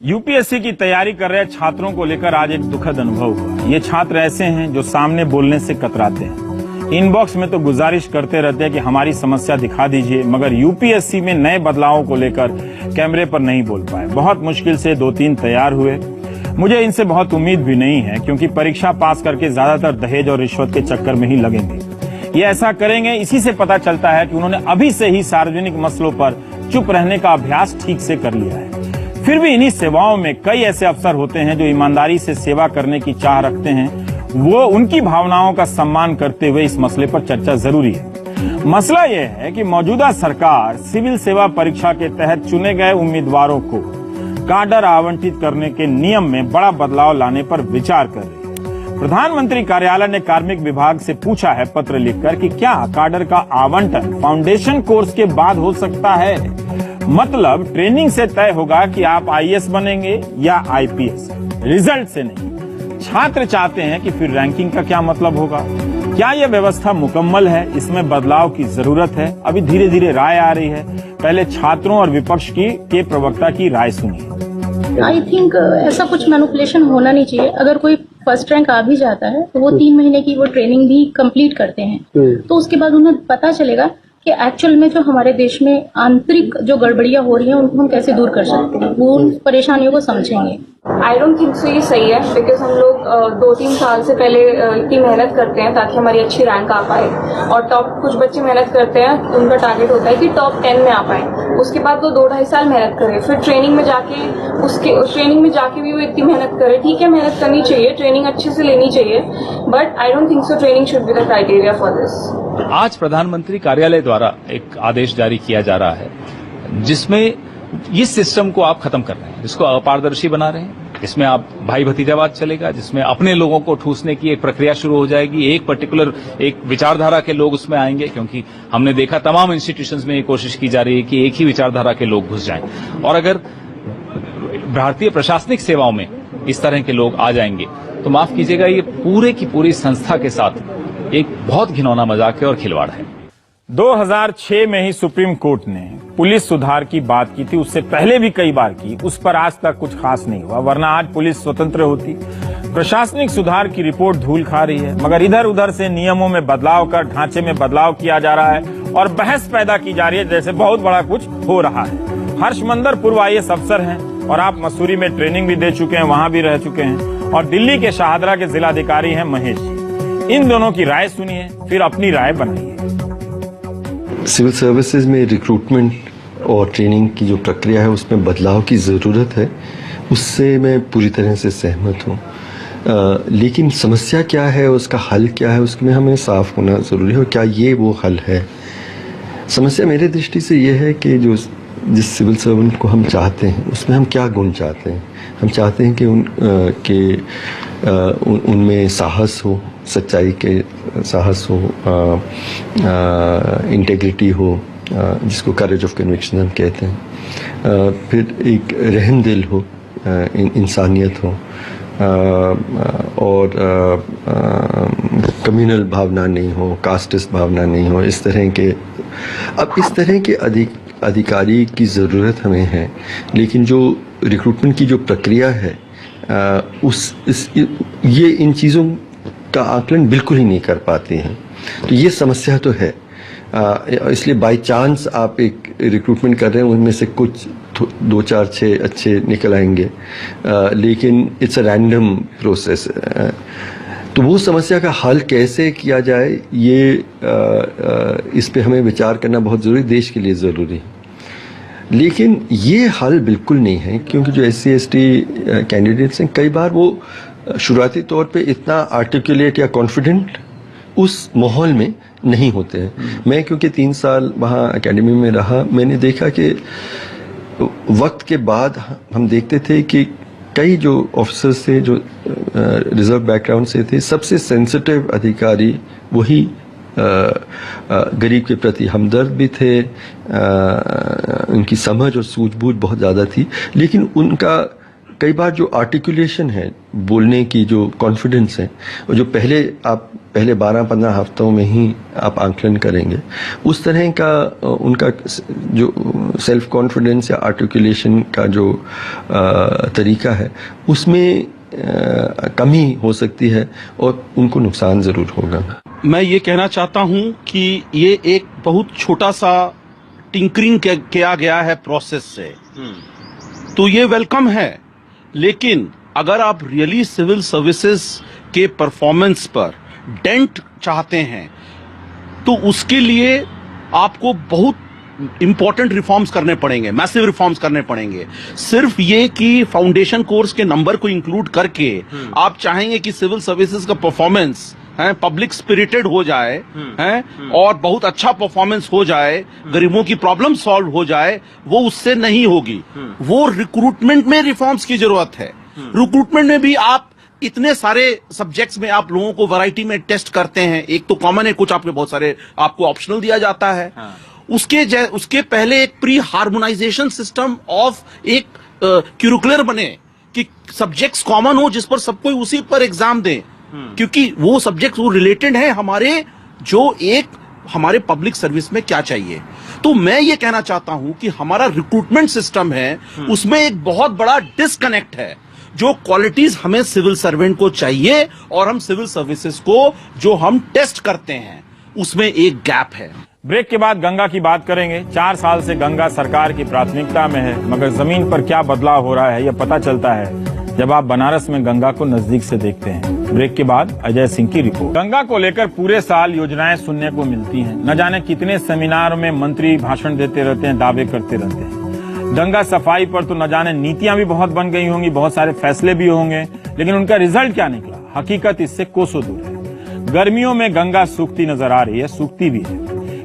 UPSC की तैयारी कर रहे छात्रों को लेकर आज एक दुखद अनुभव हुआ। ये छात्र ऐसे हैं जो सामने बोलने से कतराते हैं। इनबॉक्स में तो गुजारिश करते रहते हैं कि हमारी समस्या दिखा दीजिए, मगर यूपीएससी में नए बदलावों को लेकर कैमरे पर नहीं बोल पाए। बहुत मुश्किल से 2-3 तैयार हुए। मुझे इनसे बहुत उम्मीद भी नहीं है, क्योंकि परीक्षा पास करके ज्यादातर दहेज और रिश्वत के चक्कर में ही लगेंगे। ये ऐसा करेंगे, इसी से पता चलता है कि उन्होंने अभी से ही सार्वजनिक मसलों पर चुप रहने का अभ्यास ठीक से कर लिया है। फिर भी इन्हीं सेवाओं में कई ऐसे अफसर होते हैं जो ईमानदारी से सेवा करने की चाह रखते हैं। वो उनकी भावनाओं का सम्मान करते हुए इस मसले पर चर्चा जरूरी है। मसला यह है कि मौजूदा सरकार सिविल सेवा परीक्षा के तहत चुने गए उम्मीदवारों को काडर आवंटित करने के नियम में बड़ा बदलाव लाने पर विचार कर रही है। प्रधानमंत्री कार्यालय ने कार्मिक विभाग से पूछा है पत्र लिखकर कि क्या काडर का आवंटन फाउंडेशन कोर्स के बाद हो सकता है। मतलब ट्रेनिंग से तय होगा कि आप आईएएस बनेंगे या आईपीएस, रिजल्ट से नहीं। छात्र चाहते हैं कि फिर रैंकिंग का क्या मतलब होगा। क्या यह व्यवस्था मुकम्मल है? इसमें बदलाव की जरूरत है। अभी धीरे धीरे राय आ रही है। पहले छात्रों और विपक्ष के प्रवक्ता की राय सुनिए। आई थिंक ऐसा कुछ मैनिपुलेशन होना नहीं चाहिए। अगर कोई फर्स्ट रैंक आ भी जाता है तो वो 3 महीने की वो ट्रेनिंग भी कंप्लीट करते हैं, तो उसके बाद उन्हें पता चलेगा कि एक्चुअल में जो हमारे देश में आंतरिक जो गड़बड़ियां हो रही हैं उनको हम कैसे दूर कर सकते हैं। वो उन परेशानियों को समझेंगे। आई डोंट थिंक सो ये सही है, बिकॉज हम लोग 2-3 साल से पहले इतनी मेहनत करते हैं ताकि हमारी अच्छी रैंक आ पाए। और टॉप कुछ बच्चे मेहनत करते हैं, उनका टारगेट होता है कि टॉप 10 में आ पाए। उसके बाद वो 2-2.5 साल मेहनत करें, फिर ट्रेनिंग में जाके भी वो इतनी मेहनत करे। ठीक है, मेहनत करनी चाहिए, ट्रेनिंग अच्छे से लेनी चाहिए, but I don't think so training should be the criteria for this. आज प्रधानमंत्री कार्यालय द्वारा एक आदेश जारी किया जा रहा है, जिसमें इस सिस्टम को आप खत्म कर रहे हैं, जिसको अपारदर्शी बना रहे हैं, जिसमें आप भाई भतीजावाद चलेगा, जिसमें अपने लोगों को ठूसने की एक प्रक्रिया शुरू हो जाएगी। एक पर्टिकुलर एक विचारधारा के लोग उसमें आएंगे, क्योंकि हमने देखा तमाम इंस्टीट्यूशंस में ये कोशिश की जा रही है कि एक ही विचारधारा के लोग घुस जाएं। और अगर भारतीय प्रशासनिक सेवाओं में इस तरह के लोग आ जाएंगे तो माफ कीजिएगा, ये पूरे की पूरी संस्था के साथ एक बहुत घिनौना मजाक है और खिलवाड़ है। 2006 में ही सुप्रीम कोर्ट ने पुलिस सुधार की बात की थी। उससे पहले भी कई बार की, उस पर आज तक कुछ खास नहीं हुआ, वरना आज पुलिस स्वतंत्र होती। प्रशासनिक सुधार की रिपोर्ट धूल खा रही है, मगर इधर उधर से नियमों में बदलाव कर ढांचे में बदलाव किया जा रहा है और बहस पैदा की जा रही है जैसे बहुत बड़ा कुछ हो रहा है। हर्षमंदर पूर्व आईएएस अफसर हैं और आप मसूरी में ट्रेनिंग भी दे चुके हैं, वहां भी रह चुके हैं, और दिल्ली के शाहदरा के जिलाधिकारी हैं महेश जी। इन दोनों की राय सुनिए, फिर अपनी राय बनाइए। सिविल सर्विसेज में रिक्रूटमेंट और ट्रेनिंग की जो प्रक्रिया है उसमें बदलाव की ज़रूरत है, उससे मैं पूरी तरह से सहमत हूँ। लेकिन समस्या क्या है, उसका हल क्या है, उसमें हमें साफ होना ज़रूरी है। और क्या ये वो हल है? समस्या मेरे दृष्टि से ये है कि जिस सिविल सर्वेंट को हम चाहते हैं उसमें हम क्या गुण चाहते हैं। हम चाहते हैं कि उनमें साहस हो, सच्चाई के साहस हो, इंटेग्रिटी हो, जिसको करेज ऑफ कन्विक्शन हम कहते हैं, फिर एक रहम दिल हो, इंसानियत हो, और कम्युनल भावना नहीं हो, कास्टिस्ट भावना नहीं हो। इस तरह के अधिकारी की ज़रूरत हमें है। लेकिन जो रिक्रूटमेंट की जो प्रक्रिया है ये इन चीज़ों का आकलन बिल्कुल ही नहीं कर पाते हैं। तो ये समस्या तो है। इसलिए बाय चांस आप एक रिक्रूटमेंट कर रहे हैं, उनमें से कुछ 2, 4, 6 अच्छे निकल आएंगे, लेकिन इट्स अ रैंडम प्रोसेस। तो वो समस्या का हल कैसे किया जाए, ये इस पे हमें विचार करना बहुत ज़रूरी, देश के लिए ज़रूरी है। लेकिन ये हल बिल्कुल नहीं है, क्योंकि जो SC ST कैंडिडेट्स हैं, कई बार वो शुरुआती तौर पे इतना आर्टिकुलेट या कॉन्फिडेंट उस माहौल में नहीं होते हैं। मैं क्योंकि 3 साल वहाँ एकेडमी में रहा, मैंने देखा कि वक्त के बाद हम देखते थे कि कई जो ऑफिसर्स थे जो रिजर्व बैकग्राउंड से थे, सबसे सेंसिटिव अधिकारी वही गरीब के प्रति हमदर्द भी थे, उनकी समझ और सूझबूझ बहुत ज़्यादा थी, लेकिन उनका कई बार जो आर्टिकुलेशन है, बोलने की जो कॉन्फिडेंस है, वो जो पहले 12-15 हफ्तों में ही आप आंकलन करेंगे, उस तरह का उनका जो सेल्फ कॉन्फिडेंस या आर्टिकुलेशन का जो तरीका है, उसमें कमी हो सकती है और उनको नुकसान जरूर होगा। मैं ये कहना चाहता हूं कि ये एक बहुत छोटा सा टिंकरिंग किया गया है प्रोसेस से, तो ये वेलकम है। लेकिन अगर आप रियली सिविल सर्विसेज के परफॉर्मेंस पर डेंट चाहते हैं तो उसके लिए आपको बहुत इंपॉर्टेंट रिफॉर्म्स करने पड़ेंगे, मैसिव रिफॉर्म्स करने पड़ेंगे। सिर्फ ये कि फाउंडेशन कोर्स के नंबर को इंक्लूड करके आप चाहेंगे कि सिविल सर्विसेज का परफॉर्मेंस है पब्लिक स्पिरिटेड हो जाए है और बहुत अच्छा परफॉर्मेंस हो जाए, गरीबों की प्रॉब्लम सॉल्व हो जाए, वो उससे नहीं होगी। वो रिक्रूटमेंट में रिफॉर्म्स की जरूरत है। रिक्रूटमेंट में भी आप इतने सारे सब्जेक्ट्स में आप लोगों को वैरायटी में टेस्ट करते हैं। एक तो कॉमन है, कुछ आपके बहुत सारे आपको ऑप्शनल दिया जाता है। उसके पहले एक प्री हार्मोनाइजेशन सिस्टम ऑफ एक क्यूरिकुलर बने कि सब्जेक्ट्स कॉमन हो जिस पर सब कोई उसी पर एग्जाम दे, क्योंकि वो सब्जेक्ट्स वो रिलेटेड है हमारे पब्लिक सर्विस में क्या चाहिए। तो मैं ये कहना चाहता हूं कि हमारा रिक्रूटमेंट सिस्टम है, उसमें एक बहुत बड़ा डिस्कनेक्ट है। जो क्वालिटीज हमें सिविल सर्वेंट को चाहिए और हम सिविल सर्विसेज को जो हम टेस्ट करते हैं, उसमें एक गैप है। ब्रेक के बाद गंगा की बात करेंगे। 4 साल से गंगा सरकार की प्राथमिकता में है, मगर जमीन पर क्या बदलाव हो रहा है यह पता चलता है जब आप बनारस में गंगा को नजदीक से देखते हैं। ब्रेक के बाद अजय सिंह की रिपोर्ट। गंगा को लेकर पूरे साल योजनाएं सुनने को मिलती हैं। न जाने कितने सेमिनार में मंत्री भाषण देते रहते हैं, दावे करते रहते हैं। गंगा सफाई पर तो न जाने नीतियां भी बहुत बन गई होंगी, बहुत सारे फैसले भी होंगे, लेकिन उनका रिजल्ट क्या निकला, हकीकत इससे कोसों दूर है। गर्मियों में गंगा सूखती नजर आ रही है, सूखती भी है।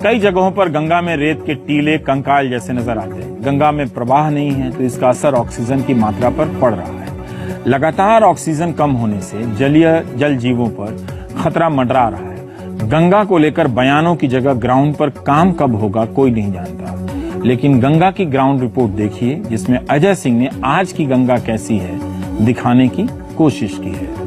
कई जगहों पर गंगा में रेत के टीले कंकाल जैसे नजर आते हैं। गंगा में प्रवाह नहीं है तो इसका असर ऑक्सीजन की मात्रा पर पड़ रहा है। लगातार ऑक्सीजन कम होने से जल जीवों पर खतरा मंडरा रहा है। गंगा को लेकर बयानों की जगह ग्राउंड पर काम कब होगा कोई नहीं जानता। लेकिन गंगा की ग्राउंड रिपोर्ट देखिए, जिसमें अजय सिंह ने आज की गंगा कैसी है दिखाने की कोशिश की है।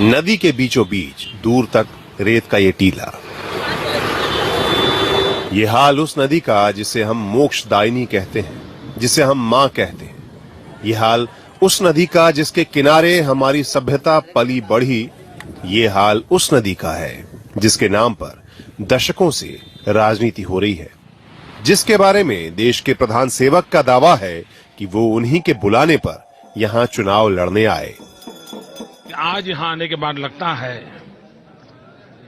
नदी के बीचों बीच दूर तक रेत का ये टीला, ये हाल उस नदी का जिसे हम मोक्षदायिनी कहते हैं, जिसे हम मां कहते हैं। ये हाल उस नदी का जिसके किनारे हमारी सभ्यता पली बढ़ी। ये हाल उस नदी का है जिसके नाम पर दशकों से राजनीति हो रही है, जिसके बारे में देश के प्रधान सेवक का दावा है कि वो उन्हीं के बुलाने पर यहां चुनाव लड़ने आए। आज यहां आने के बाद लगता है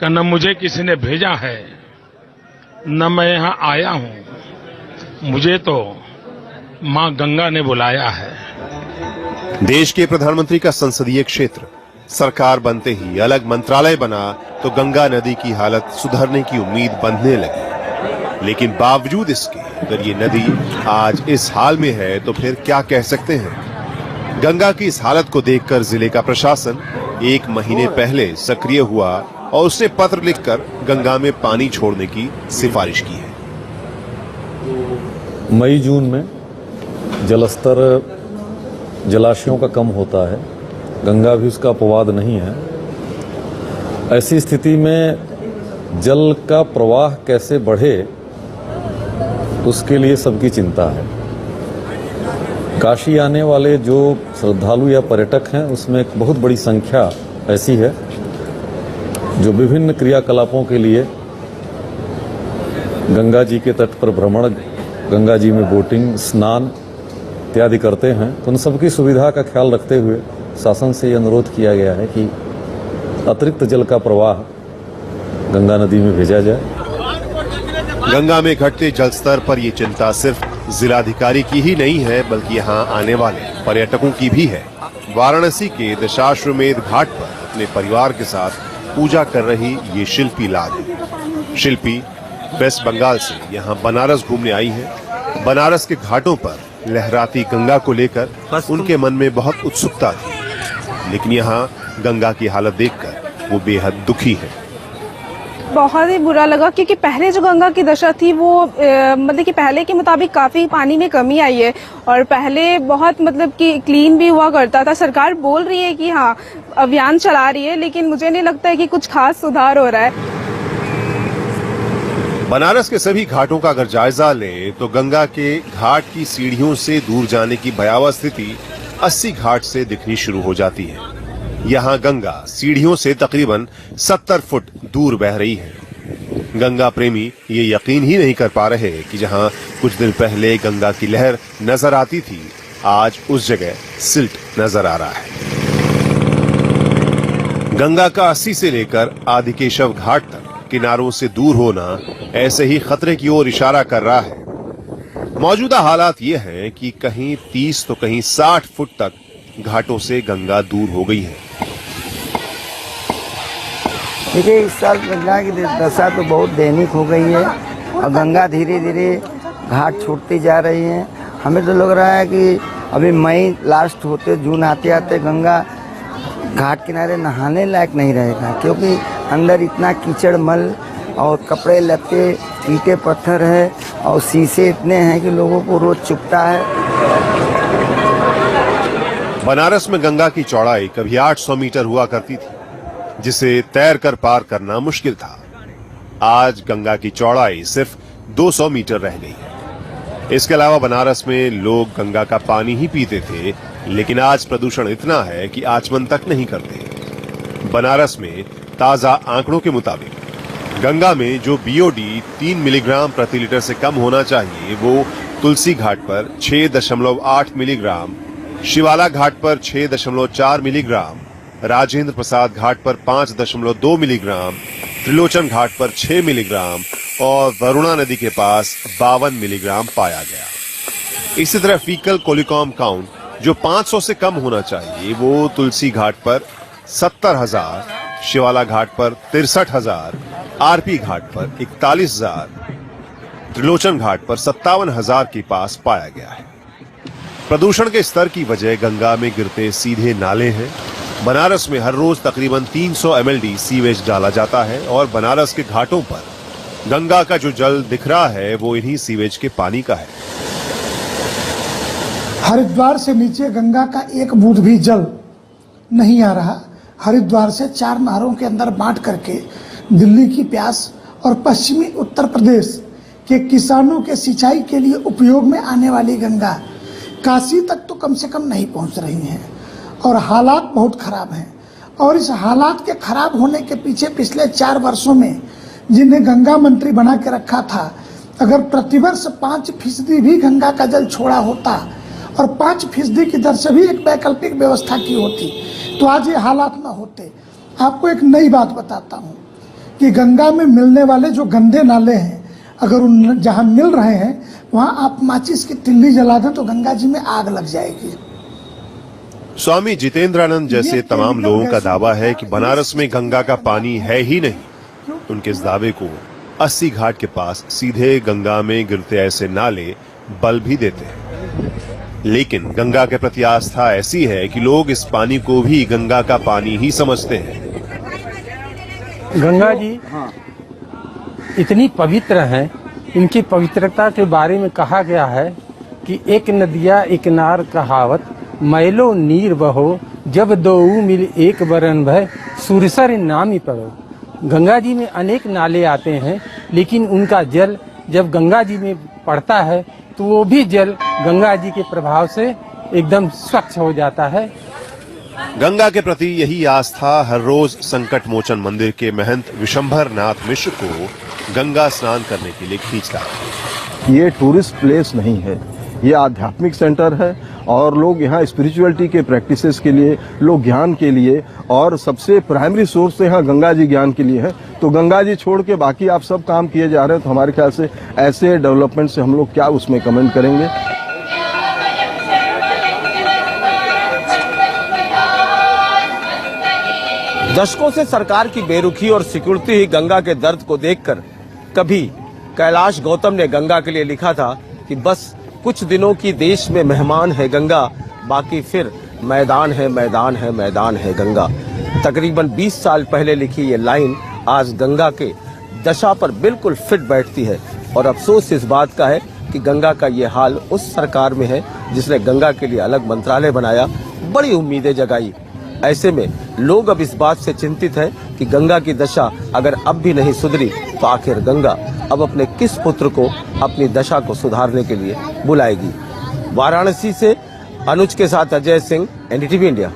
कि न मुझे किसी ने भेजा है, न मैं यहां आया हूं, मुझे तो मां गंगा ने बुलाया है। देश के प्रधानमंत्री का संसदीय क्षेत्र, सरकार बनते ही अलग मंत्रालय बना तो गंगा नदी की हालत सुधरने की उम्मीद बंधने लगी। लेकिन बावजूद इसके अगर ये नदी आज इस हाल में है तो फिर क्या कह सकते हैं। गंगा की इस हालत को देखकर जिले का प्रशासन 1 महीने पहले सक्रिय हुआ और उसने पत्र लिखकर गंगा में पानी छोड़ने की सिफारिश की है। मई जून में जलस्तर जलाशयों का कम होता है, गंगा भी उसका अपवाद नहीं है। ऐसी स्थिति में जल का प्रवाह कैसे बढ़े, उसके लिए सबकी चिंता है। काशी आने वाले जो श्रद्धालु या पर्यटक हैं, उसमें एक बहुत बड़ी संख्या ऐसी है जो विभिन्न क्रियाकलापों के लिए गंगा जी के तट पर भ्रमण, गंगा जी में बोटिंग, स्नान इत्यादि करते हैं। तो उन सबकी सुविधा का ख्याल रखते हुए शासन से ये अनुरोध किया गया है कि अतिरिक्त जल का प्रवाह गंगा नदी में भेजा जाए। गंगा में घटते जलस्तर पर ये चिंता सिर्फ जिलाधिकारी की ही नहीं है, बल्कि यहाँ आने वाले पर्यटकों की भी है। वाराणसी के दशाश्वमेध घाट पर अपने परिवार के साथ पूजा कर रही ये शिल्पी लाल है। शिल्पी वेस्ट बंगाल से यहाँ बनारस घूमने आई है। बनारस के घाटों पर लहराती गंगा को लेकर उनके मन में बहुत उत्सुकता थी। लेकिन यहाँ गंगा की हालत देखकर वो बेहद दुखी है। बहुत ही बुरा लगा क्योंकि पहले जो गंगा की दशा थी वो मतलब कि पहले के मुताबिक काफी पानी में कमी आई है और पहले बहुत मतलब कि क्लीन भी हुआ करता था। सरकार बोल रही है कि हाँ अभियान चला रही है, लेकिन मुझे नहीं लगता है कि कुछ खास सुधार हो रहा है। बनारस के सभी घाटों का अगर जायजा लें तो गंगा के घाट की सीढ़ियों से दूर जाने की भयावह स्थिति 80 घाट से दिखनी शुरू हो जाती है। यहाँ गंगा सीढ़ियों से तकरीबन 70 फुट दूर बह रही है। गंगा प्रेमी ये यकीन ही नहीं कर पा रहे कि जहाँ कुछ दिन पहले गंगा की लहर नजर आती थी, आज उस जगह सिल्ट नजर आ रहा है। गंगा का 80 से लेकर आदिकेशव घाट तक किनारों से दूर होना ऐसे ही खतरे की ओर इशारा कर रहा है। मौजूदा हालात ये हैं कि कहीं 30 तो कहीं 60 फुट तक घाटों से गंगा दूर हो गई है। देखिए, इस साल गंगा की दशा तो बहुत दैनिक हो गई है और गंगा धीरे धीरे घाट छूटती जा रही है। हमें तो लग रहा है कि अभी मई लास्ट होते जून आते आते गंगा घाट किनारे नहाने लायक नहीं रहेगा, क्योंकि अंदर इतना कीचड़ मल और कपड़े लत्ते ईंटे पत्थर है और शीशे इतने हैं कि लोगों को रोज चुभता है। बनारस में गंगा की चौड़ाई कभी 800 मीटर हुआ करती थी, जिसे तैरकर पार करना मुश्किल था। आज गंगा की चौड़ाई सिर्फ 200 मीटर रह गई है। इसके अलावा बनारस में लोग गंगा का पानी ही पीते थे, लेकिन आज प्रदूषण इतना है कि आचमन तक नहीं करते। बनारस में ताजा आंकड़ों के मुताबिक गंगा में जो बीओडी 3 मिलीग्राम प्रति लीटर से कम होना चाहिए, वो तुलसी घाट पर 6.8 मिलीग्राम, शिवाला घाट पर 6.4 मिलीग्राम, राजेंद्र प्रसाद घाट पर 5.2 मिलीग्राम, त्रिलोचन घाट पर 6 मिलीग्राम और वरुणा नदी के पास 52 मिलीग्राम पाया गया। इसी तरह फीकल कोलिकॉम काउंट जो 500 से कम होना चाहिए, वो तुलसी घाट पर 70,000, शिवाला घाट पर 63,000, आरपी घाट पर 41,000, त्रिलोचन घाट पर 57,000 के पास पाया गया है। प्रदूषण के स्तर की वजह गंगा में गिरते सीधे नाले हैं। बनारस में हर रोज तकरीबन 300 MLD सीवेज डाला जाता है और बनारस के घाटों पर गंगा का जो जल दिख रहा है वो इन्हीं सीवेज के पानी का है। हरिद्वार से नीचे गंगा का एक बूंद भी जल नहीं आ रहा। हरिद्वार से 4 नहरों के अंदर बांट करके दिल्ली की प्यास और पश्चिमी उत्तर प्रदेश के किसानों के सिंचाई के लिए उपयोग में आने वाली गंगा काशी तक तो कम से कम नहीं पहुंच रही हैं और हालात बहुत खराब हैं। और इस हालात के खराब होने के पीछे पिछले 4 वर्षों में जिन्हें गंगा मंत्री बना के रखा था, अगर प्रतिवर्ष 5% भी गंगा का जल छोड़ा होता और 5% की दर से भी एक वैकल्पिक व्यवस्था की होती तो आज ये हालात ना होते। आपको एक नई बात बताता हूँ कि गंगा में मिलने वाले जो गंदे नाले हैं, अगर उन जहाँ मिल रहे हैं वहाँ आप माचिस की तिल्ली जला दें तो गंगा जी में आग लग जाएगी। स्वामी जितेंद्रानंद जैसे तमाम लोगों का दावा है कि बनारस में गंगा का पानी है ही नहीं। उनके इस दावे को 80 घाट के पास सीधे गंगा में गिरते ऐसे नाले बल भी देते हैं। लेकिन गंगा के प्रति आस्था ऐसी है कि लोग इस पानी को भी गंगा का पानी ही समझते हैं। गंगा जी इतनी पवित्र है, इनकी पवित्रता के बारे में कहा गया है कि एक नदिया एक नार कहावत, मैलो नीर बहो जब दोऊ मिल एक बरन भय सुरसर नामी पड़ो। गंगा जी में अनेक नाले आते हैं, लेकिन उनका जल जब गंगा जी में पड़ता है तो वो भी जल गंगा जी के प्रभाव से एकदम स्वच्छ हो जाता है। गंगा के प्रति यही आस्था हर रोज संकट मोचन मंदिर के महंत विशंभर नाथ मिश्र को गंगा स्नान करने के लिए खींचता है। ये टूरिस्ट प्लेस नहीं है, ये आध्यात्मिक सेंटर है और लोग यहाँ स्पिरिचुअलिटी के प्रैक्टिसेस के लिए, लोग ज्ञान के लिए, और सबसे प्राइमरी सोर्स यहाँ गंगा जी ज्ञान के लिए है। तो गंगा जी छोड़ के बाकी आप सब काम किए जा रहे हैं, तो हमारे ख्याल से ऐसे डेवलपमेंट से हम लोग क्या उसमें कमेंट करेंगे। दशकों से सरकार की बेरुखी और सिक्योरिटी ही गंगा के दर्द को देखकर कभी कैलाश गौतम ने गंगा के लिए लिखा था कि बस कुछ दिनों की देश में मेहमान है गंगा, बाकी फिर मैदान है मैदान है मैदान है गंगा। तकरीबन 20 साल पहले लिखी ये लाइन आज गंगा के दशा पर बिल्कुल फिट बैठती है। और अफसोस इस बात का है कि गंगा का ये हाल उस सरकार में है जिसने गंगा के लिए अलग मंत्रालय बनाया, बड़ी उम्मीदें जगाई। ऐसे में लोग अब इस बात से चिंतित है कि गंगा की दशा अगर अब भी नहीं सुधरी तो आखिर गंगा अब अपने किस पुत्र को अपनी दशा को सुधारने के लिए बुलाएगी। वाराणसी से अनुज के साथ अजय सिंह, एनडीटीवी इंडिया।